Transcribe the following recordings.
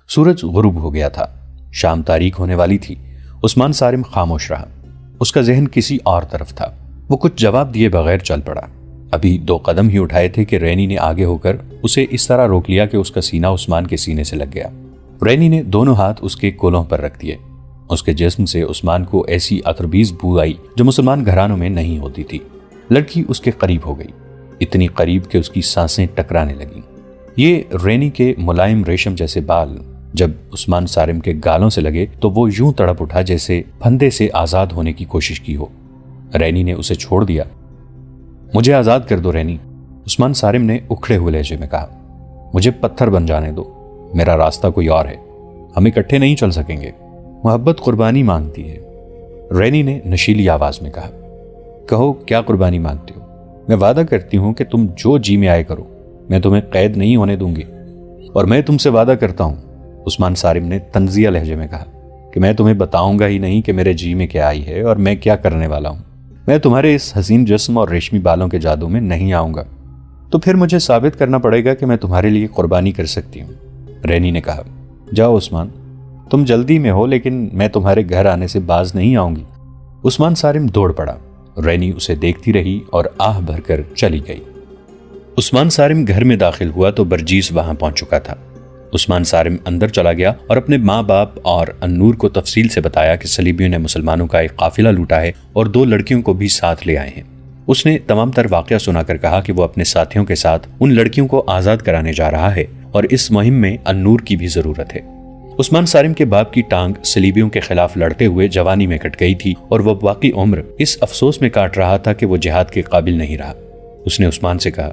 سورج غروب ہو گیا تھا، شام تاریک ہونے والی تھی۔ عثمان صارم خاموش رہا، اس کا ذہن کسی اور طرف تھا۔ وہ کچھ جواب دیے بغیر چل پڑا۔ ابھی 2 قدم ہی اٹھائے تھے کہ رینی نے آگے ہو کر اسے اس طرح روک لیا کہ اس کا سینہ عثمان کے سینے سے لگ گیا۔ رینی نے دونوں ہاتھ اس کے کولوں پر رکھ دیے۔ اس کے جسم سے عثمان کو ایسی عطربیز بو آئی جو مسلمان گھرانوں میں نہیں ہوتی تھی۔ لڑکی اس کے قریب ہو گئی، اتنی قریب کہ اس کی سانسیں ٹکرانے لگیں۔ یہ رینی کے ملائم ریشم جیسے بال جب عثمان صارم کے گالوں سے لگے تو وہ یوں تڑپ اٹھا جیسے پھندے سے آزاد ہونے کی کوشش کی ہو۔ رینی نے اسے چھوڑ دیا۔ مجھے آزاد کر دو رینی، عثمان صارم نے اکھڑے ہوئے لہجے میں کہا۔ مجھے پتھر بن جانے دو، میرا راستہ کوئی اور ہے، ہم اکٹھے نہیں چل سکیں گے۔ محبت قربانی مانگتی ہے، رینی نے نشیلی آواز میں کہا۔ کہو کیا قربانی مانگتے ہو؟ میں وعدہ کرتی ہوں کہ تم جو جی میں آئے کرو، میں تمہیں قید نہیں ہونے دوں گی۔ اور میں تم سے وعدہ کرتا ہوں، عثمان صارم نے طنزیہ لہجے میں کہا، کہ میں تمہیں بتاؤں گا ہی نہیں کہ میرے جی میں کیا آئی ہے اور میں کیا کرنے والا ہوں۔ میں تمہارے اس حسین جسم اور ریشمی بالوں کے جادو میں نہیں آؤں گا، تو پھر مجھے ثابت کرنا پڑے گا کہ میں تمہارے لیے قربانی کر سکتی ہوں۔ رینی نے کہا۔ جاؤ عثمان، تم جلدی میں ہو لیکن میں تمہارے گھر آنے سے باز نہیں آؤں گی۔ عثمان صارم دوڑ پڑا۔ رینی اسے دیکھتی رہی اور آہ بھر کر چلی گئی۔ عثمان صارم گھر میں داخل ہوا تو برجیس وہاں پہنچ چکا تھا۔ عثمان صارم اندر چلا گیا اور اپنے ماں باپ اور انور کو تفصیل سے بتایا کہ صلیبیوں نے مسلمانوں کا ایک قافلہ لوٹا ہے اور 2 لڑکیوں کو بھی ساتھ لے آئے ہیں۔ اس نے تمام تر واقعہ سنا کر کہا کہ وہ اپنے ساتھیوں کے ساتھ ان لڑکیوں کو آزاد کرانے جا رہا ہے اور اس مہم میں انور کی بھی ضرورت ہے۔ عثمان صارم کے باپ کی ٹانگ صلیبیوں کے خلاف لڑتے ہوئے جوانی میں کٹ گئی تھی اور وہ باقی عمر اس افسوس میں کاٹ رہا تھا کہ وہ جہاد کے قابل نہیں رہا۔ اس نے عثمان سے کہا،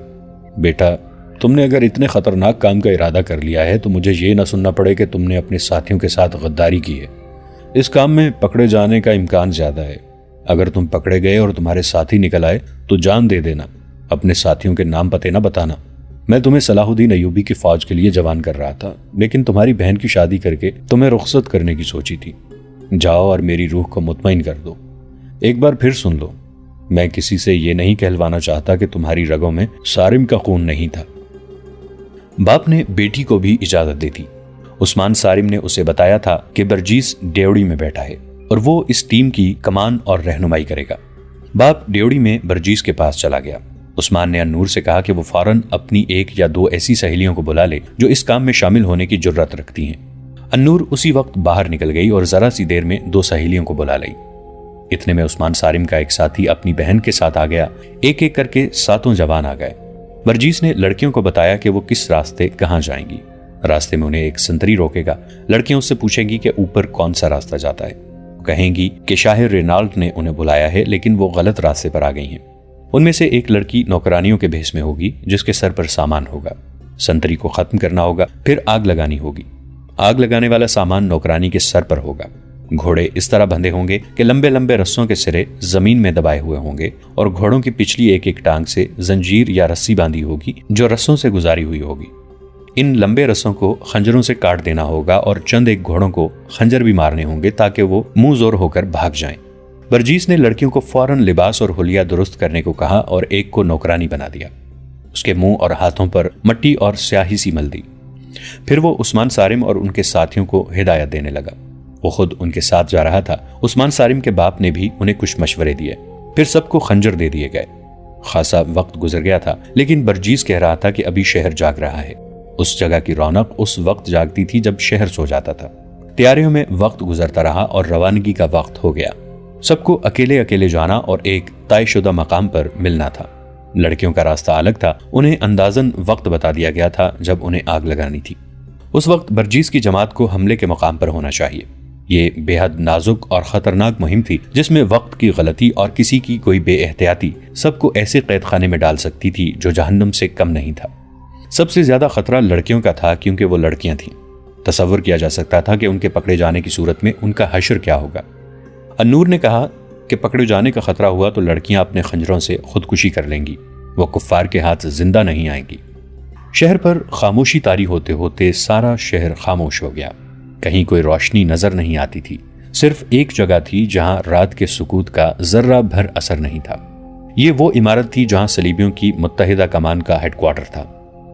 بیٹا تم نے اگر اتنے خطرناک کام کا ارادہ کر لیا ہے تو مجھے یہ نہ سننا پڑے کہ تم نے اپنے ساتھیوں کے ساتھ غداری کی ہے۔ اس کام میں پکڑے جانے کا امکان زیادہ ہے۔ اگر تم پکڑے گئے اور تمہارے ساتھی نکل آئے تو جان دے دینا، اپنے ساتھیوں کے نام پتے نہ بتانا۔ میں تمہیں صلاح الدین ایوبی کی فوج کے لیے جوان کر رہا تھا، لیکن تمہاری بہن کی شادی کر کے تمہیں رخصت کرنے کی سوچی تھی۔ جاؤ اور میری روح کو مطمئن کر دو۔ ایک بار پھر سن لو، میں کسی سے یہ نہیں کہلوانا چاہتا کہ تمہاری رگوں میں صارم کا خون نہیں تھا۔ باپ نے بیٹی کو بھی اجازت دے دی۔ عثمان صارم نے اسے بتایا تھا کہ برجیس ڈیوڑی میں بیٹھا ہے اور وہ اس ٹیم کی کمان اور رہنمائی کرے گا۔ باپ ڈیوڑی میں برجیس کے پاس چلا گیا۔ عثمان نے انور سے کہا کہ وہ فوراً اپنی 1 یا 2 ایسی سہیلیوں کو بلا لے جو اس کام میں شامل ہونے کی جرات رکھتی ہیں۔ انور اسی وقت باہر نکل گئی اور ذرا سی دیر میں 2 سہیلیوں کو بلا لی۔ اتنے میں عثمان صارم کا ایک ساتھی اپنی بہن کے ساتھ آ گیا۔ ایک ایک کر کے 7 جوان آ گئے۔ برجیس نے لڑکیوں کو بتایا کہ وہ کس راستے کہاں جائیں گی۔ راستے میں انہیں ایک سنتری روکے گا۔ لڑکیاں اس سے پوچھیں گی کہ اوپر کون سا راستہ جاتا ہے۔ کہیں گی کہ شاہ رینالڈ نے انہیں بلایا ہے لیکن وہ غلط راستے پر آ گئی ہیں۔ ان میں سے ایک لڑکی نوکرانیوں کے بھیس میں ہوگی جس کے سر پر سامان ہوگا۔ سنتری کو ختم کرنا ہوگا، پھر آگ لگانی ہوگی۔ آگ لگانے والا سامان نوکرانی کے سر پر ہوگا۔ گھوڑے اس طرح بندھے ہوں گے کہ لمبے لمبے رسوں کے سرے زمین میں دبائے ہوئے ہوں گے اور گھوڑوں کی پچھلی ایک ایک ٹانگ سے زنجیر یا رسی باندھی ہوگی جو رسوں سے گزاری ہوئی ہوگی۔ ان لمبے رسوں کو خنجروں سے کاٹ دینا ہوگا اور چند ایک گھوڑوں کو خنجر بھی مارنے ہوں گے تاکہ وہ منہ زور ہو کر بھاگ جائیں۔ برجیس نے لڑکیوں کو فوراً لباس اور حلیہ درست کرنے کو کہا اور ایک کو نوکرانی بنا دیا۔ اس کے منہ اور ہاتھوں پر مٹی اور سیاہی سی مل دی۔ پھر وہ عثمان صارم اور ان کے ساتھیوں کو ہدایت دینے لگا۔ وہ خود ان کے ساتھ جا رہا تھا۔ عثمان صارم کے باپ نے بھی انہیں کچھ مشورے دیے۔ پھر سب کو خنجر دے دیے گئے۔ خاصا وقت گزر گیا تھا لیکن برجیس کہہ رہا تھا کہ ابھی شہر جاگ رہا ہے۔ اس جگہ کی رونق اس وقت جاگتی تھی جب شہر سو جاتا تھا۔ تیاریوں میں وقت گزرتا رہا اور روانگی کا وقت ہو گیا۔ سب کو اکیلے اکیلے جانا اور ایک طے شدہ مقام پر ملنا تھا۔ لڑکیوں کا راستہ الگ تھا۔ انہیں اندازاً وقت بتا دیا گیا تھا جب انہیں آگ لگانی تھی۔ اس وقت برجیس کی جماعت کو حملے کے مقام پر ہونا چاہیے۔ یہ بے حد نازک اور خطرناک مہم تھی جس میں وقت کی غلطی اور کسی کی کوئی بے احتیاطی سب کو ایسے قید خانے میں ڈال سکتی تھی جو جہنم سے کم نہیں تھا۔ سب سے زیادہ خطرہ لڑکیوں کا تھا کیونکہ وہ لڑکیاں تھیں۔ تصور کیا جا سکتا تھا کہ ان کے پکڑے جانے کی صورت میں ان کا حشر کیا ہوگا۔ انور نے کہا کہ پکڑے جانے کا خطرہ ہوا تو لڑکیاں اپنے خنجروں سے خودکشی کر لیں گی، وہ کفار کے ہاتھ زندہ نہیں آئیں گی۔ شہر پر خاموشی طاری ہوتے ہوتے سارا شہر خاموش ہو گیا۔ کہیں کوئی روشنی نظر نہیں آتی تھی۔ صرف ایک جگہ تھی جہاں رات کے سکوت کا ذرہ بھر اثر نہیں تھا۔ یہ وہ عمارت تھی جہاں صلیبیوں کی متحدہ کمان کا ہیڈ کوارٹر تھا۔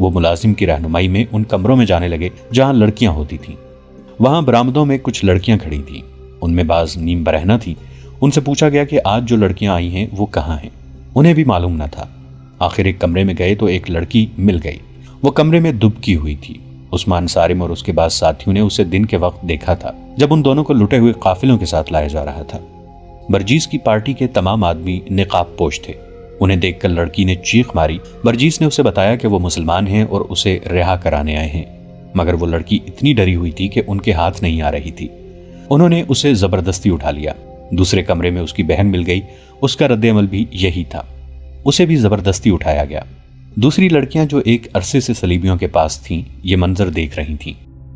وہ ملازم کی رہنمائی میں ان کمروں میں جانے لگے جہاں لڑکیاں ہوتی تھیں۔ وہاں برآمدوں میں کچھ لڑکیاں کھڑی تھیں، ان میں بعض نیم برہنہ تھیں۔ ان سے پوچھا گیا کہ آج جو لڑکیاں آئی ہیں وہ کہاں ہیں؟ انہیں بھی معلوم نہ تھا۔ آخر ایک کمرے میں گئے تو ایک لڑکی مل گئی، وہ کمرے میں دبکی ہوئی تھی۔ عثمان سارم اور اس کے بعد ساتھیوں نے اسے دن کے وقت دیکھا تھا جب ان دونوں کو لٹے ہوئے قافلوں کے ساتھ لایا جا رہا تھا۔ برجیس کی پارٹی کے تمام آدمی نقاب پوش تھے۔ انہیں دیکھ کر لڑکی نے چیخ ماری۔ برجیس نے اسے بتایا کہ وہ مسلمان ہیں اور اسے رہا کرانے آئے ہیں، مگر وہ لڑکی اتنی ڈری ہوئی تھی کہ ان کے ہاتھ نہیں آ رہی تھی۔ انہوں نے اسے زبردستی اٹھا لیا۔ دوسرے کمرے میں اس کی بہن مل گئی، اس کا رد عمل بھی یہی تھا، اسے بھی زبردستی اٹھایا گیا۔ دوسری لڑکیاں جو ایک عرصے سے صلیبیوں کے پاس تھیں یہ منظر دیکھ رہی تھیں۔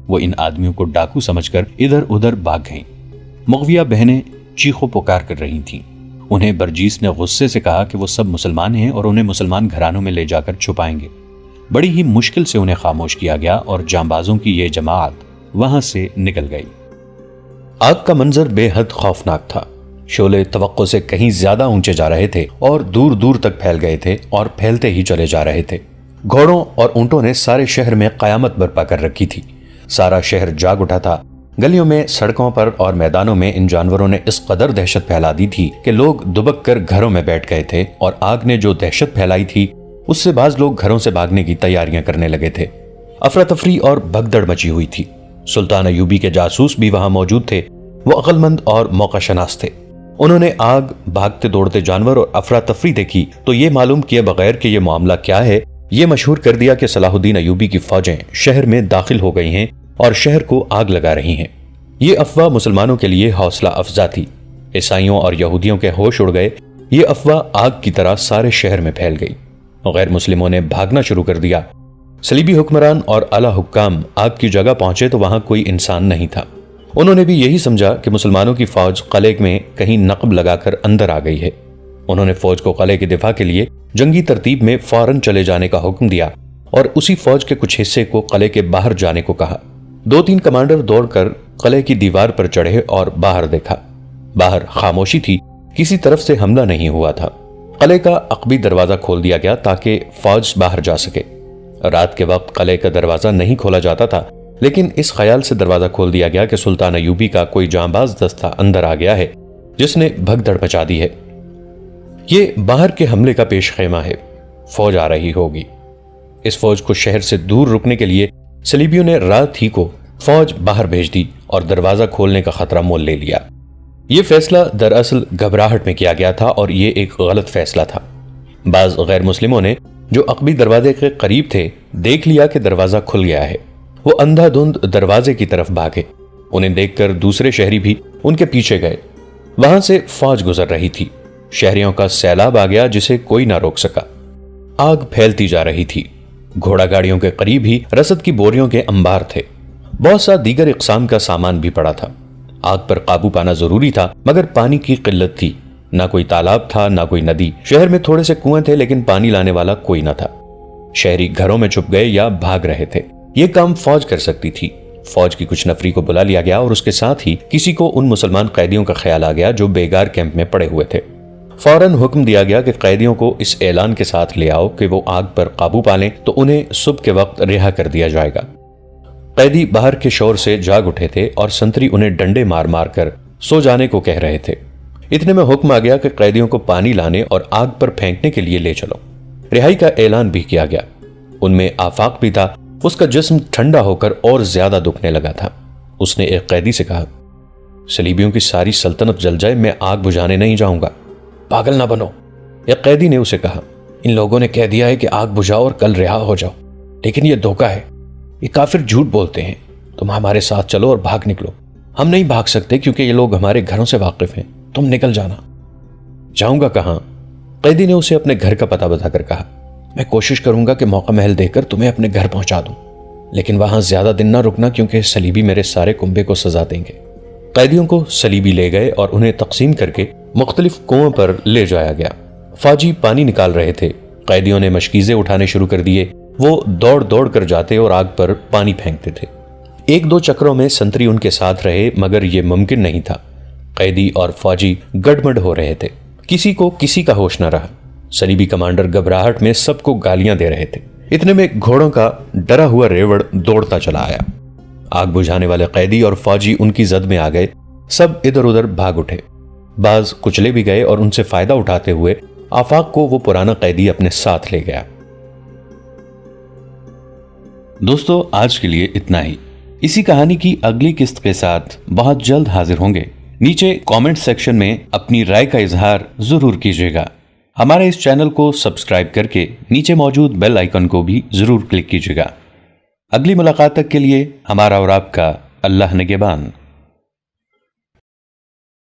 وہ ان آدمیوں کو ڈاکو سمجھ کر ادھر ادھر بھاگ گئیں۔ مغویہ بہنیں چیخو پکار کر رہی تھیں۔ انہیں برجیس نے غصے سے کہا کہ وہ سب مسلمان ہیں اور انہیں مسلمان گھرانوں میں لے جا کر چھپائیں گے۔ بڑی ہی مشکل سے انہیں خاموش کیا گیا اور جانبازوں کی یہ جماعت وہاں سے نکل گئی۔ آگ کا منظر بے حد خوفناک تھا۔ شعلے توقع سے کہیں زیادہ اونچے جا رہے تھے اور دور دور تک پھیل گئے تھے اور پھیلتے ہی چلے جا رہے تھے۔ گھوڑوں اور اونٹوں نے سارے شہر میں قیامت برپا کر رکھی تھی۔ سارا شہر جاگ اٹھا تھا۔ گلیوں میں، سڑکوں پر اور میدانوں میں ان جانوروں نے اس قدر دہشت پھیلا دی تھی کہ لوگ دبک کر گھروں میں بیٹھ گئے تھے، اور آگ نے جو دہشت پھیلائی تھی اس سے بعض لوگ گھروں سے بھاگنے کی تیاریاں کرنے لگے تھے۔ افراتفری اور بھگدڑ مچی ہوئی تھی۔ سلطان ایوبی کے جاسوس بھی وہاں موجود تھے۔ وہ عقل مند اور موقع شناس تھے۔ انہوں نے آگ، بھاگتے دوڑتے جانور اور افراتفری دیکھی تو یہ معلوم کیے بغیر کہ یہ معاملہ کیا ہے، یہ مشہور کر دیا کہ صلاح الدین ایوبی کی فوجیں شہر میں داخل ہو گئی ہیں اور شہر کو آگ لگا رہی ہیں۔ یہ افواہ مسلمانوں کے لیے حوصلہ افزا تھی۔ عیسائیوں اور یہودیوں کے ہوش اڑ گئے۔ یہ افواہ آگ کی طرح سارے شہر میں پھیل گئی۔ غیر مسلموں نے بھاگنا شروع کر دیا۔ صلیبی حکمران اور اعلی حکام آگ کی جگہ پہنچے تو وہاں کوئی انسان نہیں تھا۔ انہوں نے بھی یہی سمجھا کہ مسلمانوں کی فوج قلعے میں کہیں نقب لگا کر اندر آ گئی ہے۔ انہوں نے فوج کو قلعے کے دفاع کے لیے جنگی ترتیب میں فوراً چلے جانے کا حکم دیا اور اسی فوج کے کچھ حصے کو قلعے کے باہر جانے کو کہا۔ 2-3 کمانڈر دوڑ کر قلعے کی دیوار پر چڑھے اور باہر دیکھا۔ باہر خاموشی تھی، کسی طرف سے حملہ نہیں ہوا تھا۔ قلعے کا عقبی دروازہ کھول دیا گیا تاکہ فوج باہر جا سکے۔ رات کے وقت قلعے کا دروازہ نہیں کھولا جاتا تھا، لیکن اس خیال سے دروازہ کھول دیا گیا کہ سلطان ایوبی کا کوئی جانباز دستہ اندر آ گیا ہے جس نے بھگدڑ مچا دی ہے۔ یہ باہر کے حملے کا پیش خیمہ ہے، فوج آ رہی ہوگی۔ اس فوج کو شہر سے دور رکنے کے لیے صلیبیوں نے رات ہی کو فوج باہر بھیج دی اور دروازہ کھولنے کا خطرہ مول لے لیا۔ یہ فیصلہ دراصل گھبراہٹ میں کیا گیا تھا اور یہ ایک غلط فیصلہ تھا۔ بعض غیر مسلموں نے جو عقبی دروازے کے قریب تھے دیکھ لیا کہ دروازہ کھل گیا ہے۔ وہ اندھا دھند دروازے کی طرف بھاگے۔ انہیں دیکھ کر دوسرے شہری بھی ان کے پیچھے گئے۔ وہاں سے فوج گزر رہی تھی۔ شہریوں کا سیلاب آ گیا جسے کوئی نہ روک سکا۔ آگ پھیلتی جا رہی تھی۔ گھوڑا گاڑیوں کے قریب ہی رسد کی بوریوں کے انبار تھے۔ بہت سا دیگر اقسام کا سامان بھی پڑا تھا۔ آگ پر قابو پانا ضروری تھا، مگر پانی کی قلت تھی۔ نہ کوئی تالاب تھا، نہ کوئی ندی۔ شہر میں تھوڑے سے کنویں تھے لیکن پانی لانے والا کوئی نہ تھا۔ شہری گھروں میں چھپ گئے یا بھاگ رہے تھے۔ یہ کام فوج کر سکتی تھی۔ فوج کی کچھ نفری کو بلا لیا گیا اور اس کے ساتھ ہی کسی کو ان مسلمان قیدیوں کا خیال آ گیا جو بیگار کیمپ میں پڑے ہوئے تھے۔ فوراً حکم دیا گیا کہ قیدیوں کو اس اعلان کے ساتھ لے آؤ کہ وہ آگ پر قابو پا لیں تو انہیں صبح کے وقت رہا کر دیا جائے گا۔ قیدی باہر کے شور سے جاگ اٹھے تھے اور سنتری انہیں ڈنڈے مار مار کر سو جانے کو کہہ رہے تھے۔ اتنے میں حکم آ گیا کہ قیدیوں کو پانی لانے اور آگ پر پھینکنے کے لیے لے چلو۔ رہائی کا اعلان بھی کیا گیا۔ ان میں آفاق بھی تھا۔ اس کا جسم ٹھنڈا ہو کر اور زیادہ دکھنے لگا تھا۔ اس نے ایک قیدی سے کہا، صلیبیوں کی ساری سلطنت جل جائے، میں آگ بجھانے نہیں جاؤں گا۔ پاگل نہ بنو، ایک قیدی نے اسے کہا۔ ان لوگوں نے کہہ دیا ہے کہ آگ بجھاؤ اور کل رہا ہو جاؤ، لیکن یہ دھوکہ ہے۔ یہ کافر جھوٹ بولتے ہیں۔ تم ہمارے ساتھ چلو اور بھاگ نکلو۔ ہم نہیں بھاگ سکتے کیونکہ یہ لوگ ہمارے گھروں سے واقف ہیں۔ تم نکل جانا۔ جاؤں گا کہاں؟ قیدی نے اسے اپنے گھر کا پتہ بتا کر کہا۔ میں کوشش کروں گا کہ موقع محل دے کر تمہیں اپنے گھر پہنچا دوں، لیکن وہاں زیادہ دن نہ رکنا کیونکہ صلیبی میرے سارے کنبے کو سزا دیں گے۔ قیدیوں کو صلیبی لے گئے اور انہیں تقسیم کر کے مختلف کنووں پر لے جایا گیا۔ فوجی پانی نکال رہے تھے۔ قیدیوں نے مشکیزیں اٹھانے شروع کر دیے۔ وہ دوڑ دوڑ کر جاتے اور آگ پر پانی پھینکتے تھے۔ 1-2 چکروں میں سنتری ان کے ساتھ رہے، مگر یہ ممکن نہیں تھا۔ قیدی اور فوجی گڑبڑ ہو رہے تھے۔ کسی کو کسی کا ہوش نہ رہا۔ صلیبی کمانڈر گھبراہٹ میں سب کو گالیاں دے رہے تھے۔ اتنے میں گھوڑوں کا ڈرا ہوا ریوڑ دوڑتا چلا آیا۔ آگ بجھانے والے قیدی اور فوجی ان کی زد میں آ گئے۔ سب ادھر ادھر بھاگ اٹھے، بعض کچلے بھی گئے اور ان سے فائدہ اٹھاتے ہوئے آفاق کو وہ پرانا قیدی اپنے ساتھ لے گیا۔ دوستو، آج کے لیے اتنا ہی۔ اسی کہانی کی اگلی قسط کے ساتھ بہت جلد حاضر ہوں گے۔ نیچے کامنٹ سیکشن میں اپنی رائے کا اظہار ضرور کیجیے گا۔ ہمارے اس چینل کو سبسکرائب کر کے نیچے موجود بیل آئیکن کو بھی ضرور کلک کیجیے گا۔ اگلی ملاقات تک کے لیے ہمارا اور آپ کا اللہ نگہبان۔